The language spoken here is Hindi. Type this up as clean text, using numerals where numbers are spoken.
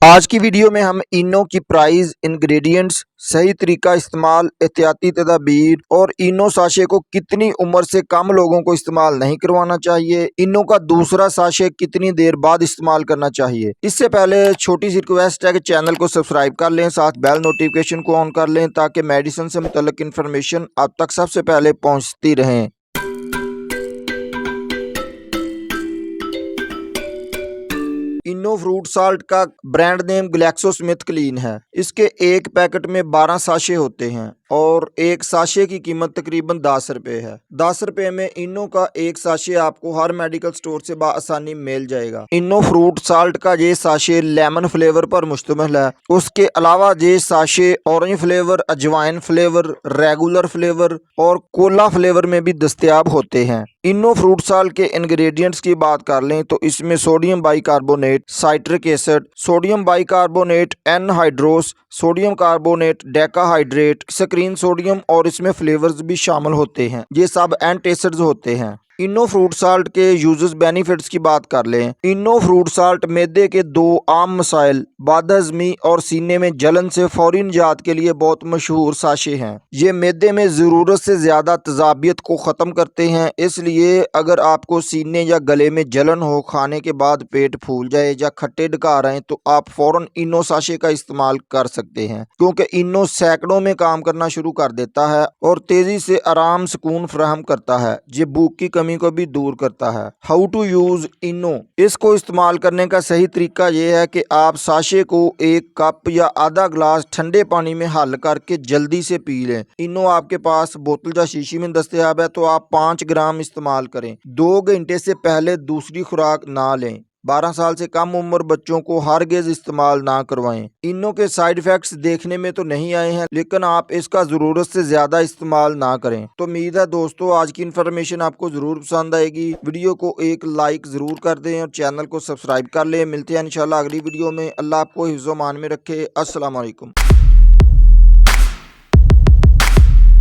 आज की वीडियो में हम इनो की प्राइस, इंग्रेडिएंट्स, सही तरीका इस्तेमाल, एहतियाती तदाबीर और इनो साशे को कितनी उम्र से कम लोगों को इस्तेमाल नहीं करवाना चाहिए, इनो का दूसरा साशे कितनी देर बाद इस्तेमाल करना चाहिए। इससे पहले छोटी सी रिक्वेस्ट है कि चैनल को सब्सक्राइब कर लें, साथ बेल नोटिफिकेशन को ऑन कर लें ताकि मेडिसिन से मुतल्लिक इन्फॉर्मेशन आप तक सबसे पहले पहुँचती रहें। इनो फ्रूट साल्ट का ब्रांड नेम ग्लैक्सोस्मिथक्लीन है। इसके एक पैकेट में 12 साशे होते हैं और एक साशे की कीमत तकरीबन 10 रुपये है। 10 रुपये में इनो का एक साशे आपको हर मेडिकल स्टोर से आसानी मिल जाएगा। इनो फ्रूट साल्ट का ये साशे लेमन फ्लेवर पर मुश्तमिल है। उसके अलावा ये साशे ऑरेंज फ्लेवर, अजवाइन फ्लेवर, रेगुलर फ्लेवर और कोला फ्लेवर में भी दस्तयाब होते हैं। इनो फ्रूट साल्ट के इंग्रेडिएंट्स की बात कर लें तो इसमें sodium bicarbonate, citric acid, sodium bicarbonate, anhydrous, sodium carbonate, decahydrate, screen sodium और इसमें फ्लेवर्स भी शामिल होते हैं। ये सब एंटासिड्स होते हैं। इनो फ्रूट साल्ट के यूजेस बेनिफिट्स की बात कर लें। इनो फ्रूट साल्ट मैदे के दो आम मसाइल बदहजमी और सीने में जलन से फौरी निजात के लिए बहुत मशहूर साशे हैं। ये मैदे में ज़रूरत से ज़्यादा तेज़ाबियत को ख़त्म करते हैं। इसलिए अगर आपको सीने या गले में जलन हो, खाने के बाद पेट फूल जाए या खट्टे डकार आए तो आप फ़ौरन इनो साशे का इस्तेमाल कर सकते हैं, क्योंकि इनो सैकड़ों में काम करना शुरू कर देता है और तेज़ी से आराम सुकून फराहम करता है। ये भूख की को भी दूर करता है। हाउ टू यूज इनो। इसको इस्तेमाल करने का सही तरीका यह है कि आप साशे को एक कप या आधा ग्लास ठंडे पानी में हल करके जल्दी से पी लें। इनो आपके पास बोतल या शीशी में दस्तयाब है तो आप 5 ग्राम इस्तेमाल करें। 2 घंटे से पहले दूसरी खुराक ना लें। 12 साल से कम उम्र बच्चों को हरगिज़ इस्तेमाल ना करवाएं। इनो के साइड इफ़ेक्ट्स देखने में तो नहीं आए हैं, लेकिन आप इसका ज़रूरत से ज़्यादा इस्तेमाल ना करें। तो उम्मीद है दोस्तों आज की इन्फॉर्मेशन आपको ज़रूर पसंद आएगी। वीडियो को एक लाइक ज़रूर कर दें और चैनल को सब्सक्राइब कर लें। मिलते हैं इंशाल्लाह अगली वीडियो में। अल्लाह आपको हिफ्ज़-ओ-मान में रखे। अस्सलाम वालेकुम।